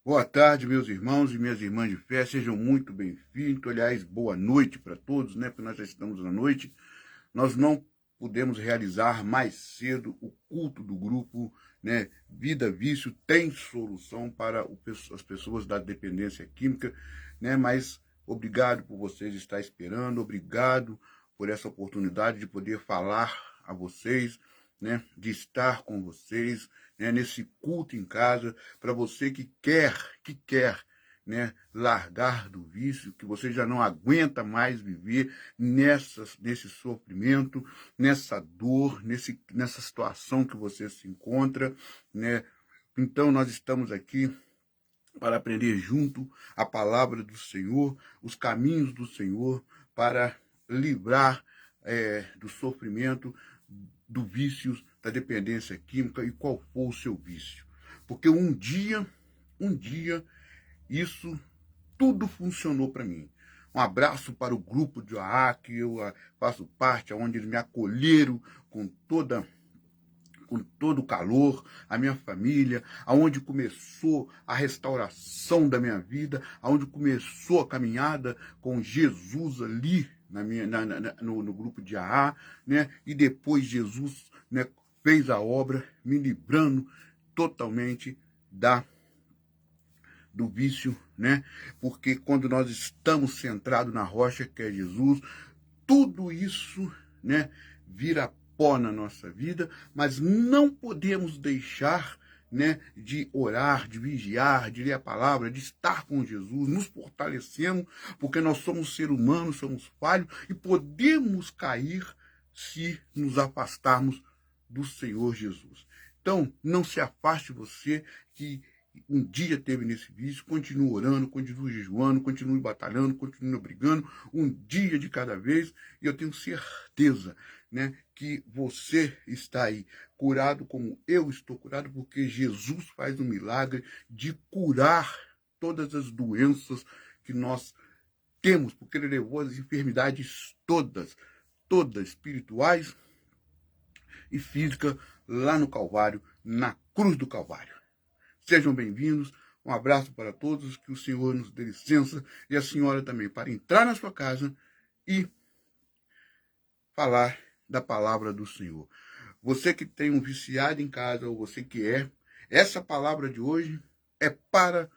Boa tarde, meus irmãos e minhas irmãs de fé, sejam muito bem-vindos. Aliás, boa noite para todos, né? Porque nós já estamos na noite. Nós não pudemos realizar mais cedo o culto do grupo, né? Vida Vício tem solução para as pessoas da dependência química, né? Mas obrigado por vocês estar esperando, obrigado por essa oportunidade de poder falar a vocês, né? De estar com vocês, né? Nesse culto em casa, para você que quer, né, largar do vício, que você já não aguenta mais viver nesse sofrimento, nessa dor, nessa situação que você se encontra, né? Então nós estamos aqui para aprender junto a palavra do Senhor, os caminhos do Senhor, para livrar do sofrimento, do vício, da dependência química e qual for o seu vício. Porque um dia, isso tudo funcionou para mim. Um abraço para o grupo de AA, que eu faço parte, onde eles me acolheram com todo o calor, a minha família, aonde começou a restauração da minha vida, aonde começou a caminhada com Jesus ali no grupo de AA, né? E depois Jesus, né, fez a obra me livrando totalmente do vício, né? Porque quando nós estamos centrados na rocha, que é Jesus, tudo isso, né, vira pó na nossa vida, mas não podemos deixar, né, de orar, de vigiar, de ler a palavra, de estar com Jesus, nos fortalecemos, porque nós somos seres humanos, somos falhos e podemos cair se nos afastarmos do Senhor Jesus. Então, não se afaste você que um dia teve nesse vício, continue orando, continue jejuando, continue batalhando, continue brigando, um dia de cada vez, e eu tenho certeza, né, que você está aí curado como eu estou curado, porque Jesus faz um milagre de curar todas as doenças que nós temos, porque ele levou as enfermidades todas espirituais e físicas lá no Calvário, na cruz do Calvário. Sejam bem-vindos, um abraço para todos, que o Senhor nos dê licença e a senhora também, para entrar na sua casa e falar da palavra do Senhor. Você que tem um viciado em casa, ou você que essa palavra de hoje é para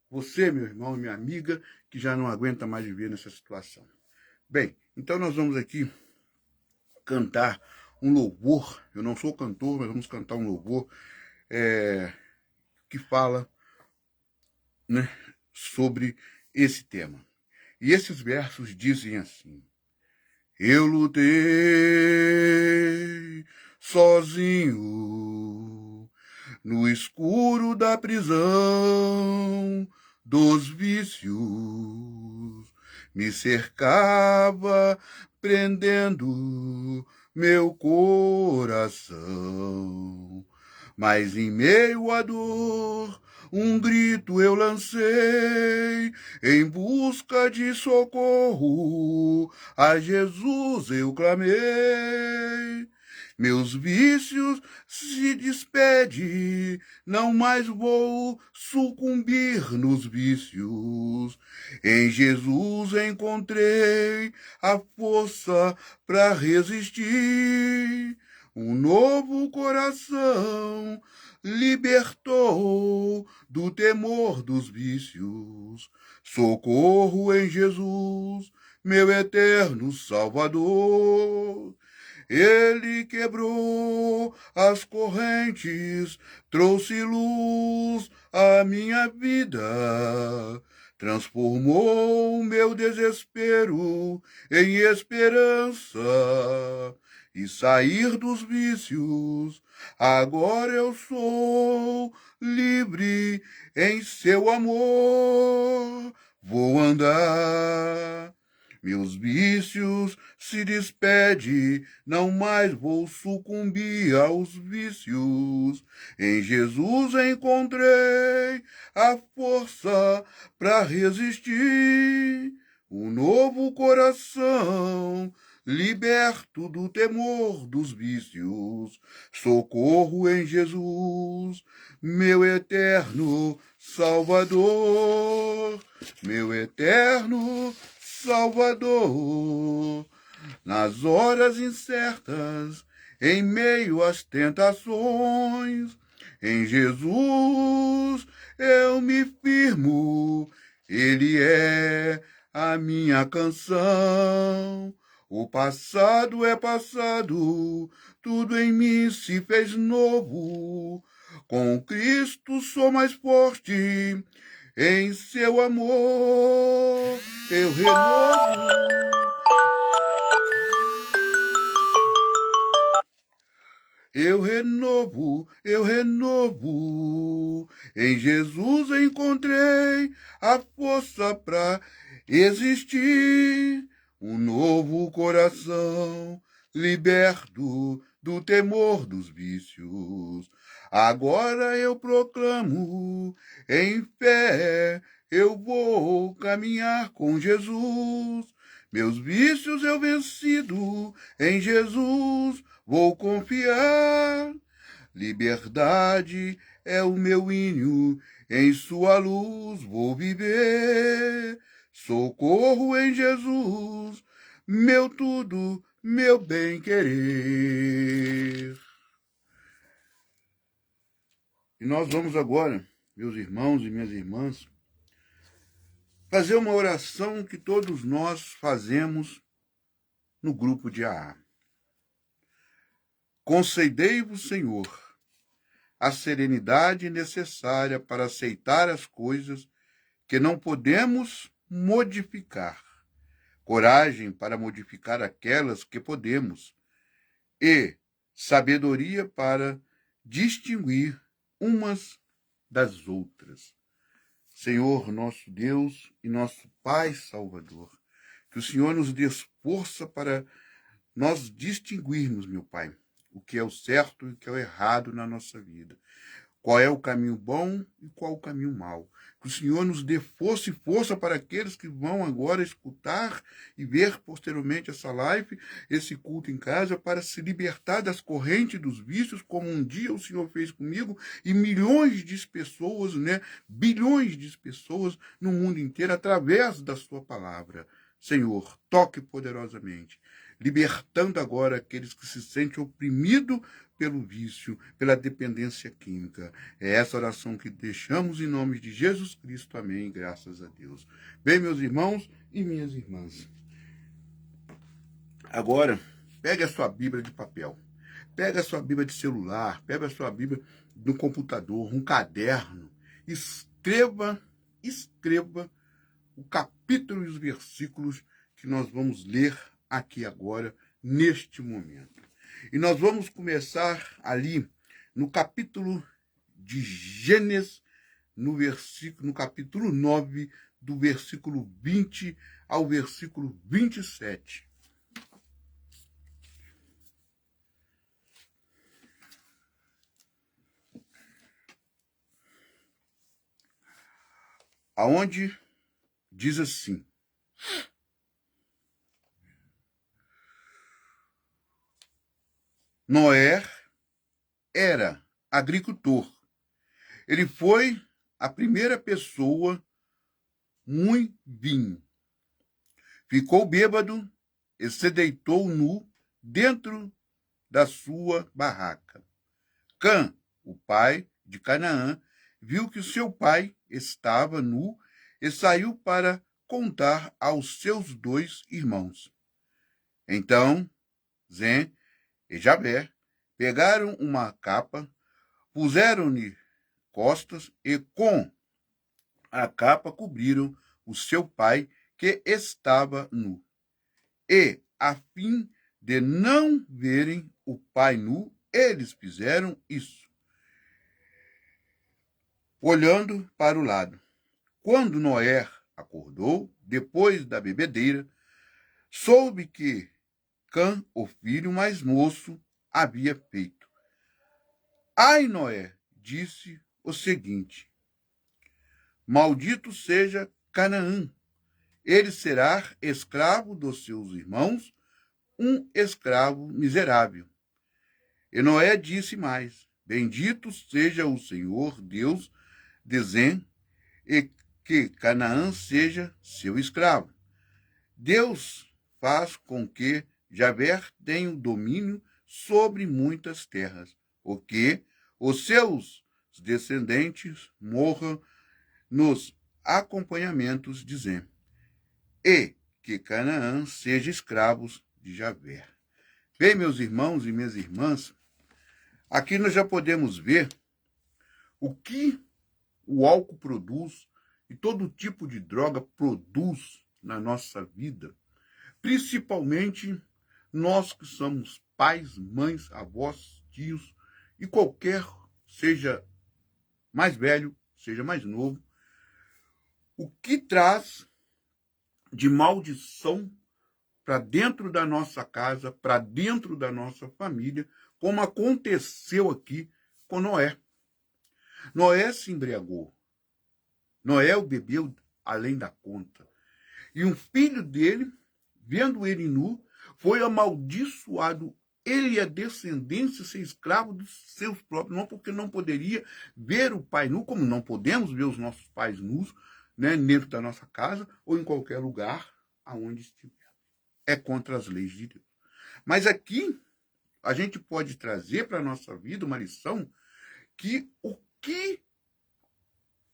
você, meu irmão e minha amiga, que já não aguenta mais viver nessa situação. Bem, então nós vamos aqui cantar um louvor. Eu não sou cantor, mas vamos cantar um louvor que fala, né, sobre esse tema. E esses versos dizem assim: eu lutei sozinho no escuro da prisão dos vícios, me cercava prendendo meu coração. Mas em meio à dor, um grito eu lancei em busca de socorro. A Jesus eu clamei. Meus vícios se despede, não mais vou sucumbir nos vícios. Em Jesus encontrei a força para resistir. Um novo coração libertou do temor dos vícios. Socorro em Jesus, meu eterno Salvador. Ele quebrou as correntes, trouxe luz à minha vida, transformou meu desespero em esperança e sair dos vícios. Agora eu sou livre em seu amor, vou andar. Meus vícios se despede, não mais vou sucumbir aos vícios. Em Jesus encontrei a força para resistir. Um novo coração liberto do temor dos vícios, socorro em Jesus, meu eterno Salvador, meu eterno Salvador. Nas horas incertas, em meio às tentações, em Jesus eu me firmo, Ele é a minha canção. O passado é passado, tudo em mim se fez novo. Com Cristo sou mais forte, em seu amor eu renovo. Eu renovo. Em Jesus encontrei a força para existir. Um novo coração, liberto do temor dos vícios. Agora eu proclamo, em fé, eu vou caminhar com Jesus. Meus vícios eu vencido, em Jesus vou confiar. Liberdade é o meu hino, em sua luz vou viver. Socorro em Jesus, meu tudo, meu bem-querer. E nós vamos agora, meus irmãos e minhas irmãs, fazer uma oração que todos nós fazemos no grupo de AA. Concedei-vos, Senhor, a serenidade necessária para aceitar as coisas que não podemos modificar, coragem para modificar aquelas que podemos e sabedoria para distinguir umas das outras. Senhor, nosso Deus e nosso Pai Salvador, que o Senhor nos dê força para nós distinguirmos, meu Pai, o que é o certo e o que é o errado na nossa vida. Qual é o caminho bom e qual o caminho mau. Que o Senhor nos dê força e força para aqueles que vão agora escutar e ver posteriormente essa live, esse culto em casa, para se libertar das correntes dos vícios, como um dia o Senhor fez comigo, e milhões de pessoas, bilhões de pessoas no mundo inteiro, através da sua palavra. Senhor, toque poderosamente, libertando agora aqueles que se sentem oprimidos pelo vício, pela dependência química. É essa oração que deixamos em nome de Jesus Cristo. Amém. Graças a Deus. Bem, meus irmãos e minhas irmãs. Agora, pegue a sua Bíblia de papel. Pega a sua Bíblia de celular. Pega a sua Bíblia do computador, um caderno. Escreva o capítulo e os versículos que nós vamos ler aqui agora, neste momento. E nós vamos começar ali no capítulo de Gênesis, no capítulo 9, do versículo 20 ao versículo 27. Aonde diz assim: Noé era agricultor. Ele foi a primeira pessoa muito vinho. Ficou bêbado e se deitou nu dentro da sua barraca. Cã, o pai de Canaã, viu que seu pai estava nu e saiu para contar aos seus 2 irmãos. Então, Zé e Jabé pegaram uma capa, puseram-lhe costas e com a capa cobriram o seu pai que estava nu. E, a fim de não verem o pai nu, eles fizeram isso, olhando para o lado. Quando Noé acordou, depois da bebedeira, soube que Cã, o filho mais moço, havia feito. Ai, Noé, disse o seguinte: maldito seja Canaã, ele será escravo dos seus irmãos um escravo miserável. E Noé disse mais: Bendito seja o Senhor Deus de Zem, e que Canaã seja seu escravo. Deus faz com que Javé tenha o domínio sobre muitas terras, o que os seus descendentes morram nos acompanhamentos de Zem, e que Canaã seja escravos de Javé. Bem, meus irmãos e minhas irmãs, aqui nós já podemos ver o que o álcool produz e todo tipo de droga produz na nossa vida, principalmente nós que somos pais, mães, avós, tios e qualquer, seja mais velho, seja mais novo, o que traz de maldição para dentro da nossa casa, para dentro da nossa família, como aconteceu aqui com Noé. Noé se embriagou. Noé bebeu além da conta. E um filho dele, vendo ele nu, foi amaldiçoado. Ele e a descendência ser escravo dos seus próprios, não porque não poderia ver o pai nu, como não podemos ver os nossos pais nus, né, dentro da nossa casa ou em qualquer lugar aonde estiver. É contra as leis de Deus. Mas aqui a gente pode trazer para a nossa vida uma lição que o que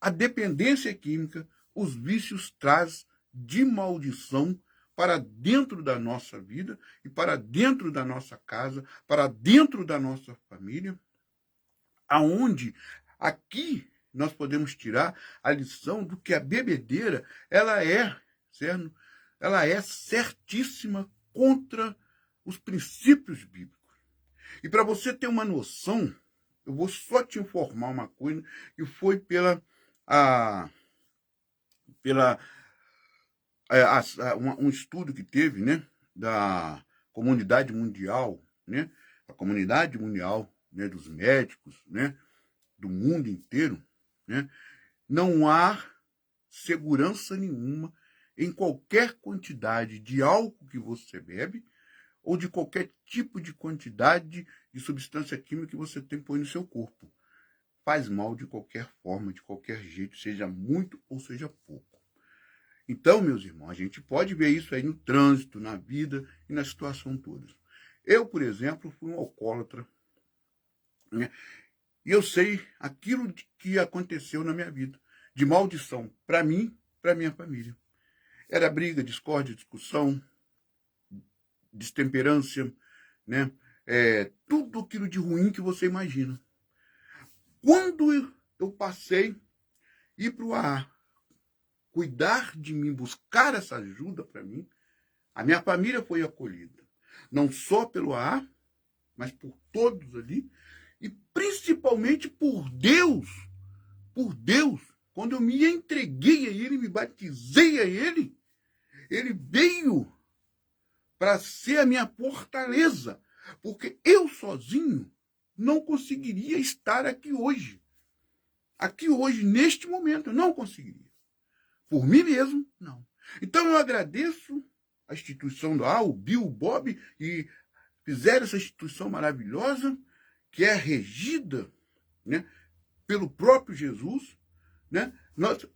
a dependência química, os vícios traz de maldição para dentro da nossa vida e para dentro da nossa casa, para dentro da nossa família, aonde aqui nós podemos tirar a lição do que a bebedeira, ela é, certo? Ela é certíssima contra os princípios bíblicos. E para você ter uma noção, eu vou só te informar uma coisa, que foi pela um estudo que teve, né, da comunidade mundial, né, a comunidade mundial, né, dos médicos, né, do mundo inteiro, né, não há segurança nenhuma em qualquer quantidade de álcool que você bebe ou de qualquer tipo de quantidade de substância química que você tem põe no seu corpo. Faz mal de qualquer forma, de qualquer jeito, seja muito ou seja pouco. Então, meus irmãos, a gente pode ver isso aí no trânsito, na vida e na situação toda. Eu, por exemplo, fui um alcoólatra, né? E eu sei aquilo que aconteceu na minha vida, de maldição para mim, para minha família. Era briga, discórdia, discussão, destemperância, né? Tudo aquilo de ruim que você imagina. Quando eu passei a ir para o AA, cuidar de mim, buscar essa ajuda para mim, a minha família foi acolhida. Não só pelo AA, mas por todos ali, e principalmente por Deus. Por Deus. Quando eu me entreguei a Ele, me batizei a Ele, Ele veio para ser a minha fortaleza, porque eu sozinho não conseguiria estar aqui hoje. Aqui hoje, neste momento, eu não conseguiria. Por mim mesmo, não. Então eu agradeço a instituição do o Bill, o Bob, e fizeram essa instituição maravilhosa, que é regida, né, pelo próprio Jesus, né?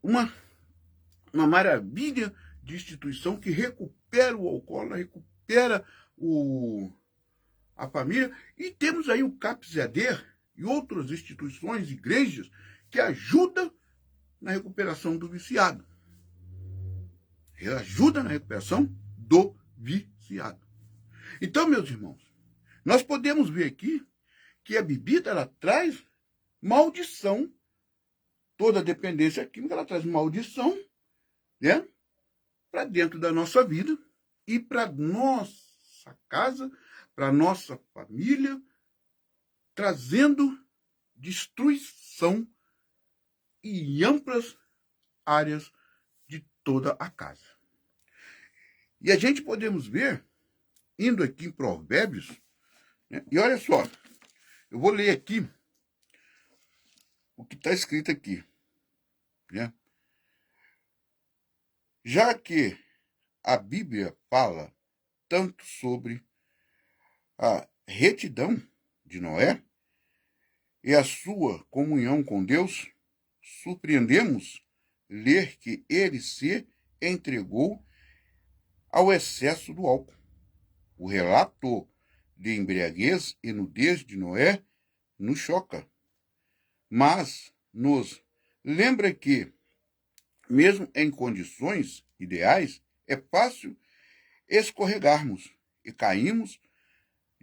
Uma maravilha de instituição que recupera o alcoólatra, recupera a família, e temos aí o CAPS-EAD e outras instituições, igrejas, que ajudam na recuperação do viciado. Ajuda na recuperação do viciado. Então, meus irmãos, nós podemos ver aqui que a bebida, ela traz maldição. Toda dependência química, ela traz maldição, né, para dentro da nossa vida e para nossa casa, para nossa família, trazendo destruição em amplas áreas de toda a casa. E a gente podemos ver, indo aqui em Provérbios, né, e olha só, eu vou ler aqui o que está escrito aqui, né? Já que a Bíblia fala tanto sobre a retidão de Noé e a sua comunhão com Deus, surpreendemos ler que ele se entregou ao excesso do álcool. O relato de embriaguez e nudez de Noé nos choca, mas nos lembra que, mesmo em condições ideais, é fácil escorregarmos e caímos.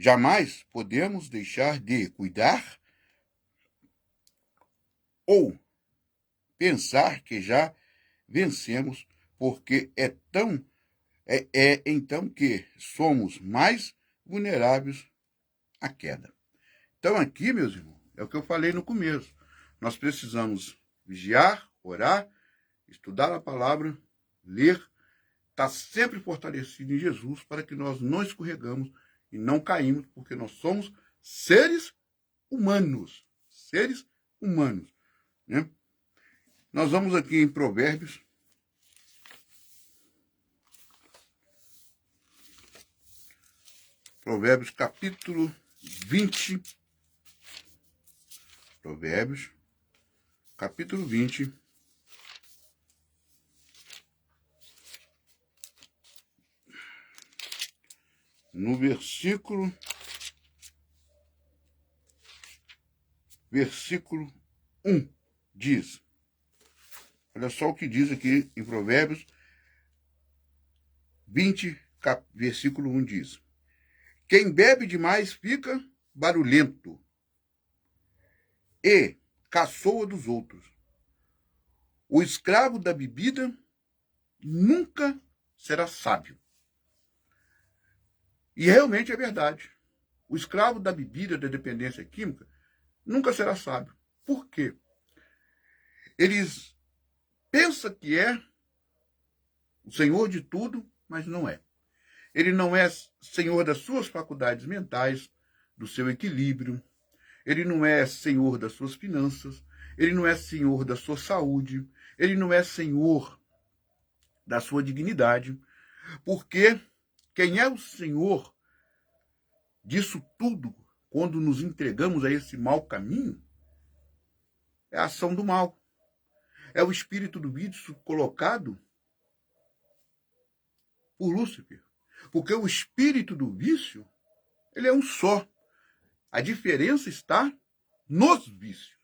Jamais podemos deixar de cuidar ou pensar que já vencemos, porque é então que somos mais vulneráveis à queda. Então aqui, meus irmãos, é o que eu falei no começo. Nós precisamos vigiar, orar, estudar a palavra, ler, estar sempre fortalecido em Jesus para que nós não escorregamos e não caímos, porque nós somos seres humanos. Seres humanos. Né? Nós vamos aqui em Provérbios. Provérbios capítulo 20. Provérbios capítulo 20. No versículo 1 diz, olha só o que diz aqui em Provérbios 20, versículo 1 diz: quem bebe demais fica barulhento e caçoa dos outros. O escravo da bebida nunca será sábio. E realmente é verdade. O escravo da bebida, da dependência química, nunca será sábio. Por quê? Eles pensam que é o senhor de tudo, mas não é. Ele não é senhor das suas faculdades mentais, do seu equilíbrio. Ele não é senhor das suas finanças. Ele não é senhor da sua saúde. Ele não é senhor da sua dignidade. Porque quem é o senhor disso tudo, quando nos entregamos a esse mau caminho, é a ação do mal. É o espírito do vício colocado por Lúcifer. Porque o espírito do vício, ele é um só. A diferença está nos vícios.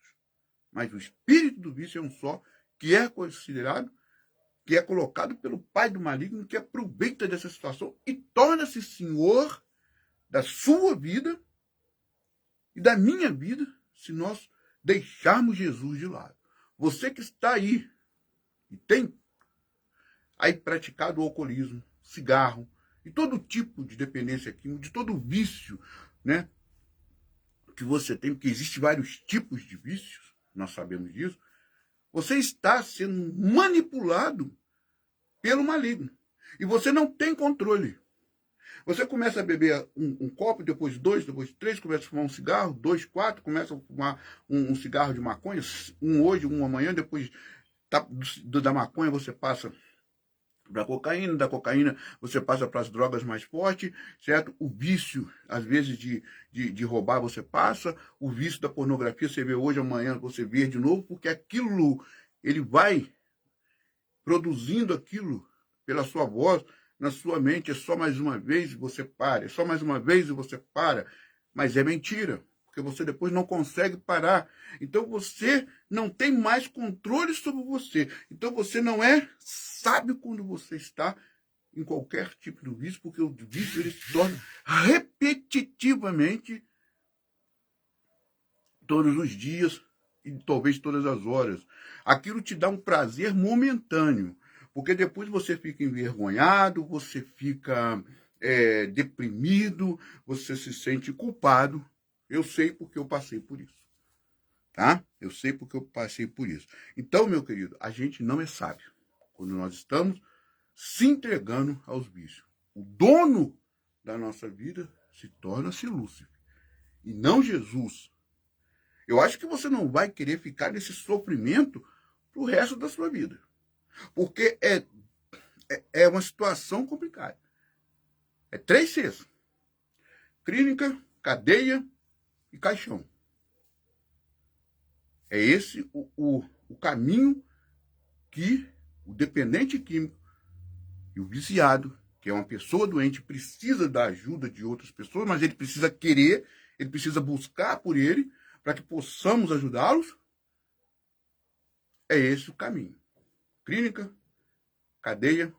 Mas o espírito do vício é um só, que é considerado, que é colocado pelo pai do maligno, que aproveita dessa situação e torna-se senhor da sua vida e da minha vida, se nós deixarmos Jesus de lado. Você que está aí e tem aí praticado o alcoolismo, cigarro e todo tipo de dependência química, de todo vício, né, que você tem, porque existem vários tipos de vícios, nós sabemos disso, você está sendo manipulado pelo maligno. E você não tem controle. Você começa a beber um copo, depois dois, depois três, começa a fumar um cigarro, 2, 4, começa a fumar um cigarro de maconha, um hoje, um amanhã, depois da maconha você passa da cocaína você passa para as drogas mais fortes, certo? O vício, às vezes, de roubar você passa, o vício da pornografia você vê hoje, amanhã você vê de novo, porque aquilo, ele vai produzindo aquilo pela sua voz, na sua mente, é só mais uma vez e você para, é só mais uma vez e você para, mas é mentira, porque você depois não consegue parar. Então você não tem mais controle sobre você. Então você não é sábio quando você está em qualquer tipo de vício, porque o vício ele se torna repetitivamente todos os dias e talvez todas as horas. Aquilo te dá um prazer momentâneo, porque depois você fica envergonhado, você fica deprimido, você se sente culpado. Eu sei porque eu passei por isso. Tá? Eu sei porque eu passei por isso. Então, meu querido, a gente não é sábio quando nós estamos se entregando aos vícios. O dono da nossa vida se torna-se Lúcifer, e não Jesus. Eu acho que você não vai querer ficar nesse sofrimento pro resto da sua vida. Porque é uma situação complicada. É 3 Cs. clínica, cadeia e caixão. É esse o caminho que o dependente químico e o viciado, que é uma pessoa doente, precisa da ajuda de outras pessoas, mas ele precisa querer, ele precisa buscar por ele, para que possamos ajudá-los. É esse o caminho. Clínica, cadeia,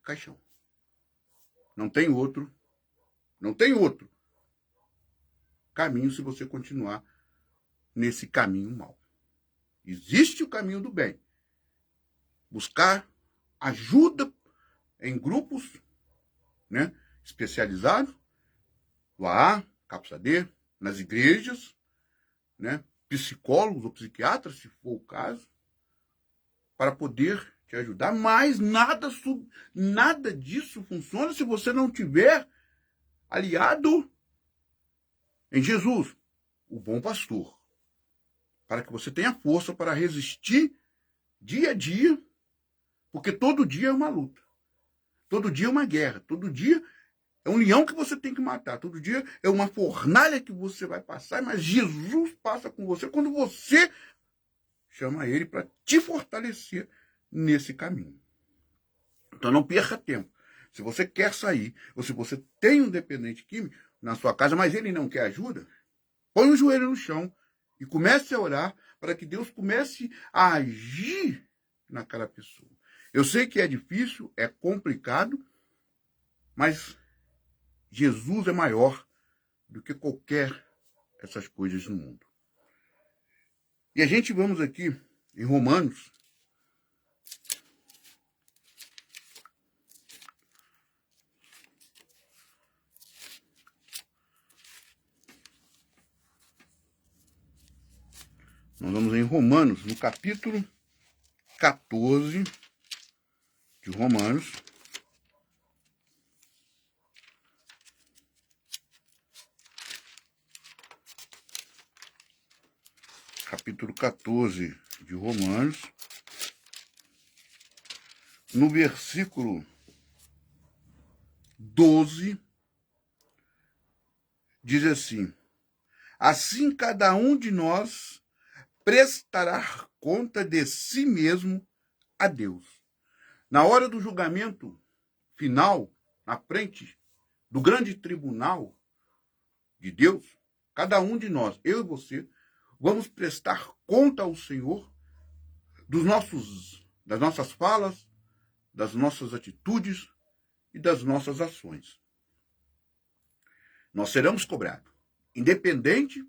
caixão. Não tem outro caminho se você continuar nesse caminho mau. Existe o caminho do bem. Buscar ajuda em grupos, né, especializados, do AA, CAPS AD, nas igrejas, né, psicólogos ou psiquiatras, se for o caso, para poder te ajudar, mas nada disso funciona se você não tiver aliado em Jesus, o bom pastor, para que você tenha força para resistir dia a dia, porque todo dia é uma luta, todo dia é uma guerra, todo dia é um leão que você tem que matar, todo dia é uma fornalha que você vai passar, mas Jesus passa com você quando você chama ele para te fortalecer nesse caminho. Então não perca tempo. Se você quer sair, ou se você tem um dependente químico na sua casa, mas ele não quer ajuda, põe o joelho no chão e comece a orar para que Deus comece a agir naquela pessoa. Eu sei que é difícil, é complicado, mas Jesus é maior do que qualquer essas coisas no mundo. E a gente vamos aqui em Romanos, nós vamos em Romanos, no capítulo 14 de Romanos, capítulo 14 de Romanos, no versículo 12, diz assim: assim cada um de nós prestará conta de si mesmo a Deus. Na hora do julgamento final, na frente do grande tribunal de Deus, cada um de nós, eu e você, vamos prestar conta ao Senhor das nossas falas, das nossas atitudes e das nossas ações. Nós seremos cobrados, independente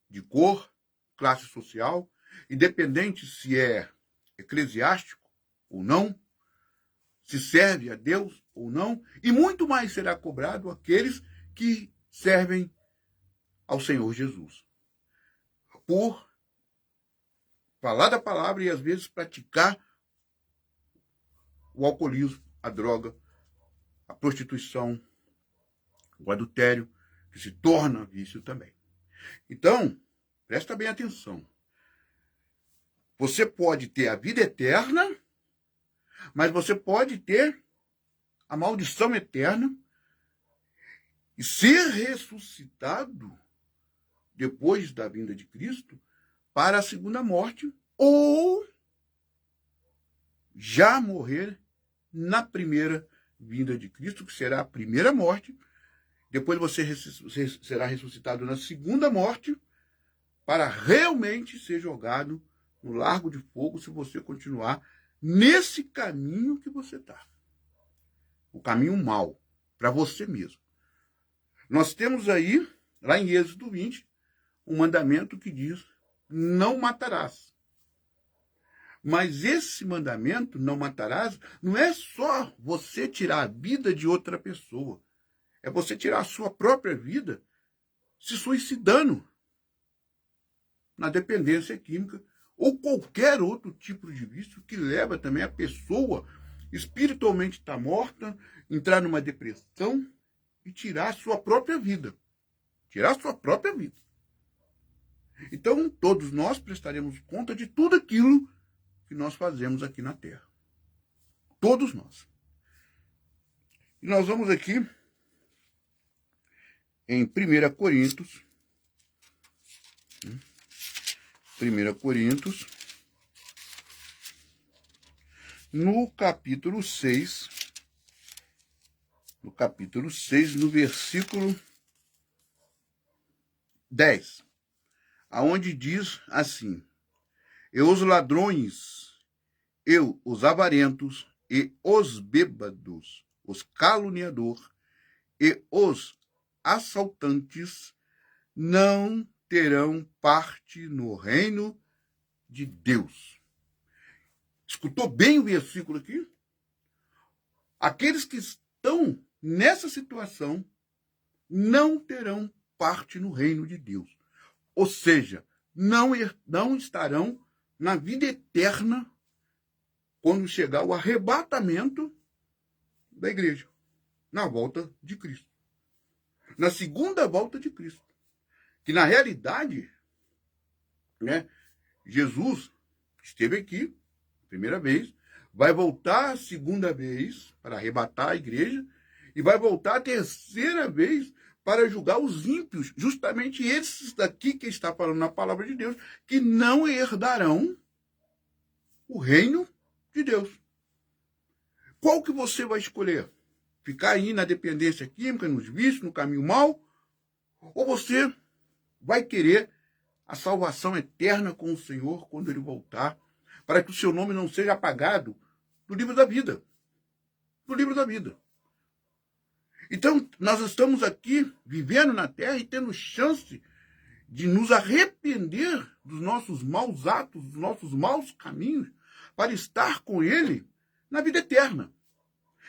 de cor, classe social, independente se é eclesiástico ou não, se serve a Deus ou não, e muito mais será cobrado aqueles que servem ao Senhor Jesus, por falar da palavra e às vezes praticar o alcoolismo, a droga, a prostituição, o adultério, que se torna vício também. Então, presta bem atenção. Você pode ter a vida eterna, mas você pode ter a maldição eterna e ser ressuscitado depois da vinda de Cristo para a segunda morte, ou já morrer na primeira vinda de Cristo, que será a primeira morte. Depois você será ressuscitado na segunda morte, para realmente ser jogado no largo de fogo se você continuar nesse caminho que você está. O caminho mau, para você mesmo. Nós temos aí, lá em Êxodo 20, um mandamento que diz: não matarás. Mas esse mandamento, não matarás, não é só você tirar a vida de outra pessoa. É você tirar a sua própria vida se suicidando na dependência química ou qualquer outro tipo de vício que leva também a pessoa espiritualmente estar morta, entrar numa depressão e tirar a sua própria vida. Tirar a sua própria vida. Então, todos nós prestaremos conta de tudo aquilo que nós fazemos aqui na Terra. Todos nós. E nós vamos aqui em 1 Coríntios, 1 Coríntios, no capítulo 6, no versículo 10, aonde diz assim: e os ladrões, e os avarentos, e os bêbados, os caluniadores, e os assaltantes não terão parte no reino de Deus. Escutou bem o versículo aqui? Aqueles que estão nessa situação não terão parte no reino de Deus. Ou seja, não estarão na vida eterna quando chegar o arrebatamento da igreja, na volta de Cristo. Na segunda volta de Cristo. Que na realidade, né, Jesus esteve aqui, primeira vez, vai voltar a segunda vez para arrebatar a igreja e vai voltar a terceira vez para julgar os ímpios, justamente esses daqui que está falando na palavra de Deus, que não herdarão o reino de Deus. Qual que você vai escolher? Ficar aí na dependência química, nos vícios, no caminho mau? Ou você vai querer a salvação eterna com o Senhor quando Ele voltar, para que o seu nome não seja apagado do livro da vida? Do livro da vida. Então, nós estamos aqui vivendo na terra e tendo chance de nos arrepender dos nossos maus atos, dos nossos maus caminhos, para estar com Ele na vida eterna.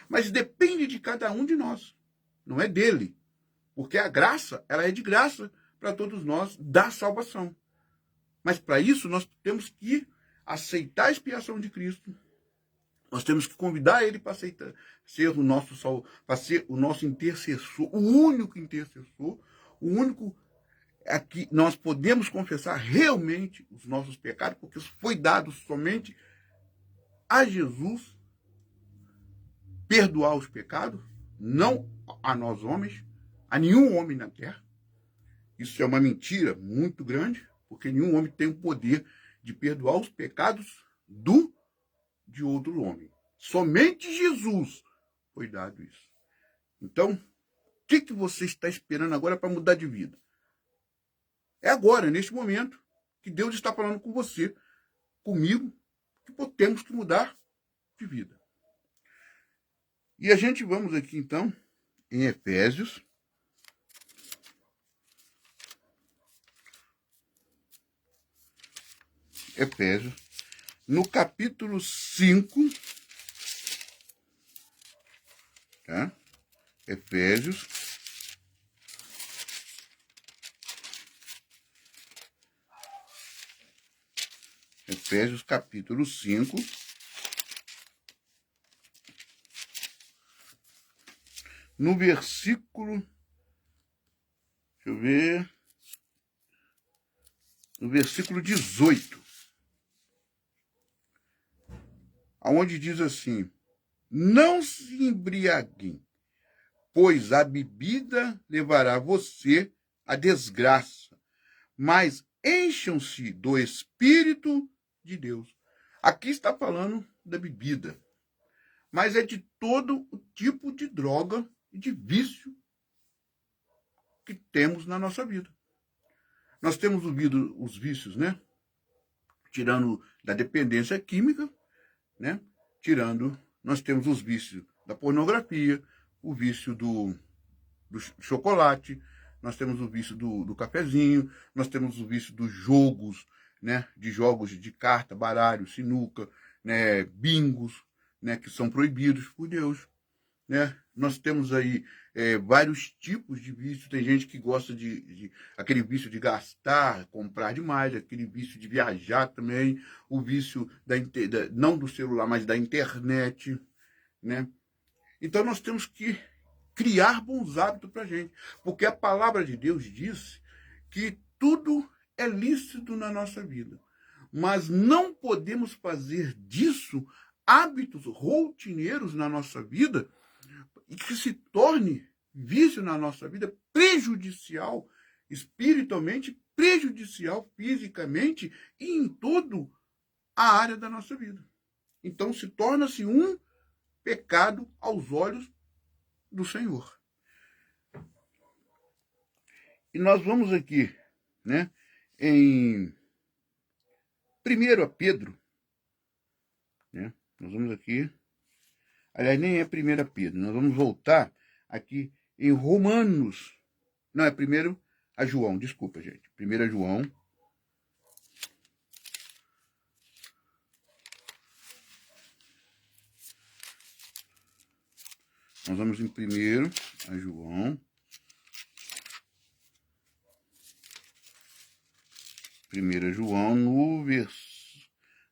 Mas depende de cada um de nós, não é dele. Porque a graça, ela é de graça para todos nós, da salvação. Mas para isso nós temos que aceitar a expiação de Cristo. Nós temos que convidar Ele para ser o nosso para ser o nosso intercessor, o único intercessor, o único a que nós podemos confessar realmente os nossos pecados, porque foi dado somente a Jesus perdoar os pecados, não a nós homens, a nenhum homem na terra. Isso é uma mentira muito grande, porque nenhum homem tem o poder de perdoar os pecados de outro homem. Somente Jesus foi dado isso. Então, o que você está esperando agora para mudar de vida? É agora, neste momento, que Deus está falando com você, comigo, que temos que mudar de vida. E a gente vamos aqui, então, em Efésios. Efésios, no capítulo 5, tá? Efésios, capítulo 5, no versículo, deixa eu ver, no versículo 18, aonde diz assim: não se embriaguem, pois a bebida levará você à desgraça, mas encham-se do Espírito de Deus. Aqui está falando da bebida, mas é de todo o tipo de droga e de vício que temos na nossa vida. Nós temos os vícios, né? Tirando da dependência química, né? Nós temos os vícios da pornografia, o vício do chocolate, nós temos o vício do cafezinho, nós temos o vício dos jogos, né? De jogos de carta, baralho, sinuca, né? Bingos, né? Que são proibidos por Deus, né? Nós temos aí vários tipos de vício. Tem gente que gosta de aquele vício de gastar, comprar demais, aquele vício de viajar também, o vício não do celular, mas da internet, né? Então nós temos que criar bons hábitos para a gente, porque a palavra de Deus diz que tudo é lícito na nossa vida, mas não podemos fazer disso hábitos rotineiros na nossa vida e que se torne vício na nossa vida prejudicial espiritualmente, prejudicial fisicamente e em toda a área da nossa vida. Então se torna-se um pecado aos olhos do Senhor. E nós vamos aqui, né, em 1 Pedro, né? Nós vamos aqui, aliás, nem é 1 Pedro, nós vamos voltar aqui em Romanos, não, é primeiro a João, desculpa, gente, 1 João, nós vamos em 1 a João, 1 João,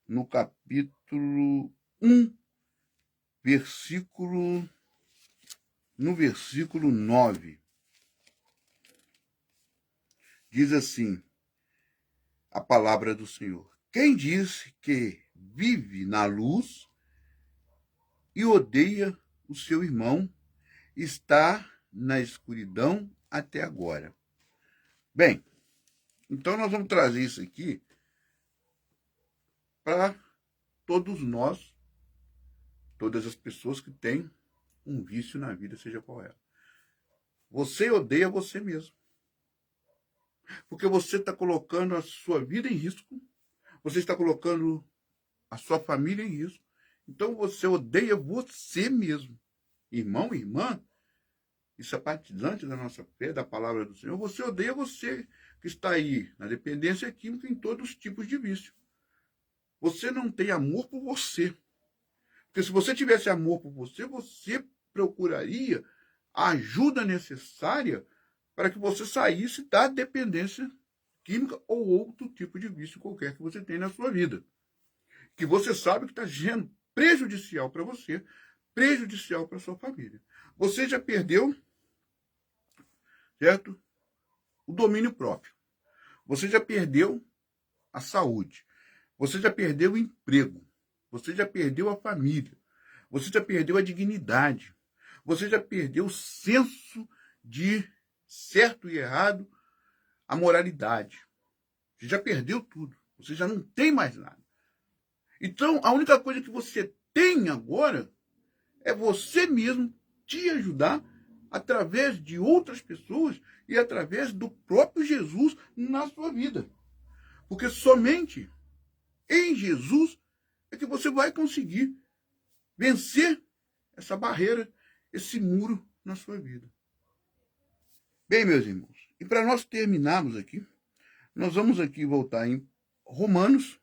no capítulo 1, no versículo 9. Diz assim a palavra do Senhor: quem diz que vive na luz e odeia o seu irmão está na escuridão até agora. Bem, então nós vamos trazer isso aqui para todos nós, todas as pessoas que têm um vício na vida, seja qual é. Você odeia você mesmo. Porque você está colocando a sua vida em risco, você está colocando a sua família em risco. Então você odeia você mesmo. Irmão, irmã, isso é partizante da nossa fé, da palavra do Senhor. Você odeia você que está aí na dependência química em todos os tipos de vício. Você não tem amor por você. Porque se você tivesse amor por você, você procuraria a ajuda necessária para que você saísse da dependência química ou outro tipo de vício qualquer que você tem na sua vida. Que você sabe que está sendo prejudicial para você, prejudicial para sua família. Você já perdeu, certo? O domínio próprio. Você já perdeu a saúde. Você já perdeu o emprego. Você já perdeu a família. Você já perdeu a dignidade. Você já perdeu o senso de certo e errado, a moralidade. Você já perdeu tudo. Você já não tem mais nada. Então, a única coisa que você tem agora é você mesmo te ajudar através de outras pessoas e através do próprio Jesus na sua vida. Porque somente em Jesus é que você vai conseguir vencer essa barreira, esse muro na sua vida. Bem, meus irmãos, e para nós terminarmos aqui, nós vamos aqui voltar em Romanos,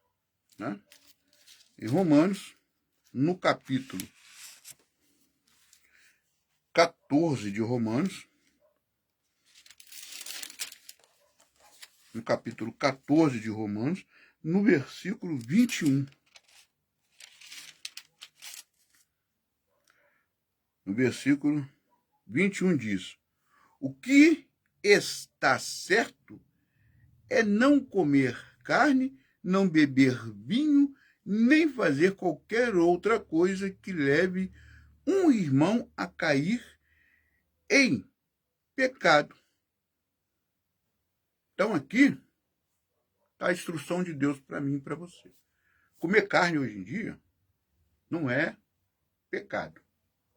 né? Em Romanos, no capítulo 14 de Romanos, no capítulo 14 de Romanos, no versículo 21. No versículo 21 diz: o que está certo é não comer carne, não beber vinho, nem fazer qualquer outra coisa que leve um irmão a cair em pecado. Então aqui está a instrução de Deus para mim e para você. Comer carne hoje em dia não é pecado.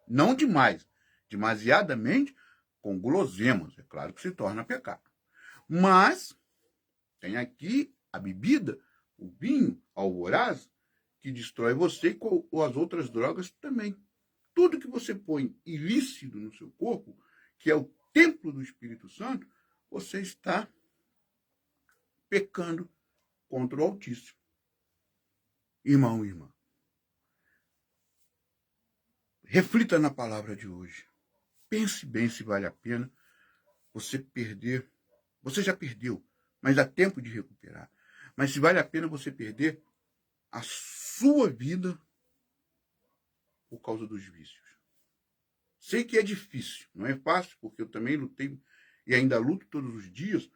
Não demais. Demasiadamente, com guloseimas. É claro que se torna pecado. Mas tem aqui a bebida, o vinho, a alvoraz, que destrói você e as outras drogas também. Tudo que você põe ilícito no seu corpo, que é o templo do Espírito Santo, você está pecando contra o Altíssimo. Irmão e irmã, reflita na palavra de hoje. Pense bem se vale a pena você perder. Você já perdeu, mas dá tempo de recuperar. Mas se vale a pena você perder a sua vida por causa dos vícios. Sei que é difícil, não é fácil, porque eu também lutei e ainda luto todos os dias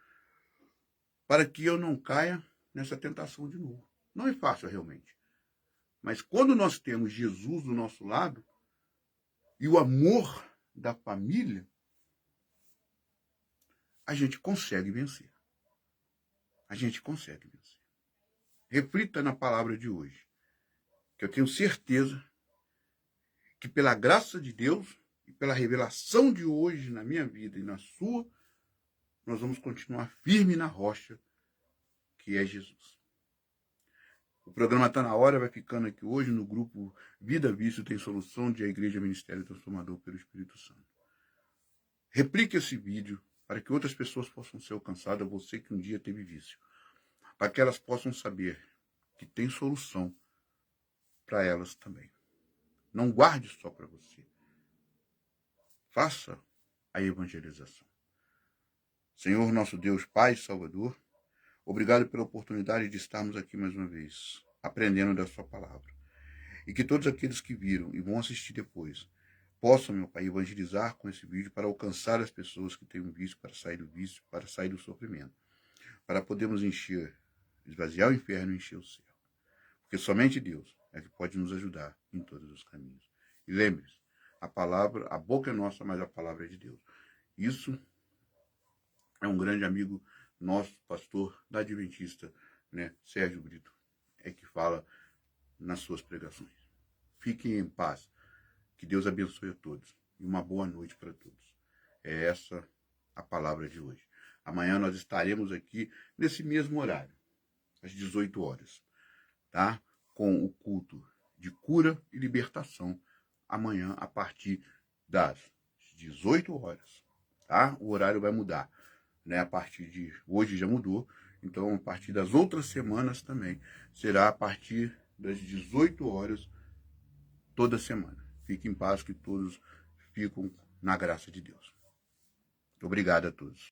para que eu não caia nessa tentação de novo. Não é fácil realmente. Mas quando nós temos Jesus do nosso lado e o amor da família, a gente consegue vencer. A gente consegue vencer. Reflita na palavra de hoje, que eu tenho certeza que pela graça de Deus e pela revelação de hoje na minha vida e na sua, nós vamos continuar firme na rocha que é Jesus. O programa Está na Hora vai ficando aqui hoje no grupo Vida Vício Tem Solução de A Igreja Ministério Transformador pelo Espírito Santo. Replique esse vídeo para que outras pessoas possam ser alcançadas, você que um dia teve vício, para que elas possam saber que tem solução para elas também. Não guarde só para você. Faça a evangelização. Senhor, nosso Deus, Pai, Salvador, obrigado pela oportunidade de estarmos aqui mais uma vez, aprendendo da sua palavra. E que todos aqueles que viram e vão assistir depois possam, meu Pai, evangelizar com esse vídeo para alcançar as pessoas que têm um vício, para sair do sofrimento, para podermos esvaziar o inferno e encher o céu. Porque somente Deus é que pode nos ajudar em todos os caminhos. E lembre-se, a boca é nossa, mas a palavra é de Deus. Isso é um grande amigo nosso, pastor da Adventista, né, Sérgio Brito, é que fala nas suas pregações. Fiquem em paz. Que Deus abençoe a todos. E uma boa noite para todos. É essa a palavra de hoje. Amanhã nós estaremos aqui nesse mesmo horário, às 18 horas, tá? Com o culto de cura e libertação. Amanhã, a partir das 18 horas, tá? O horário vai mudar, né? A partir de hoje já mudou, então a partir das outras semanas também será a partir das 18 horas toda semana. Fique em paz, que todos ficam na graça de Deus. Obrigado a todos.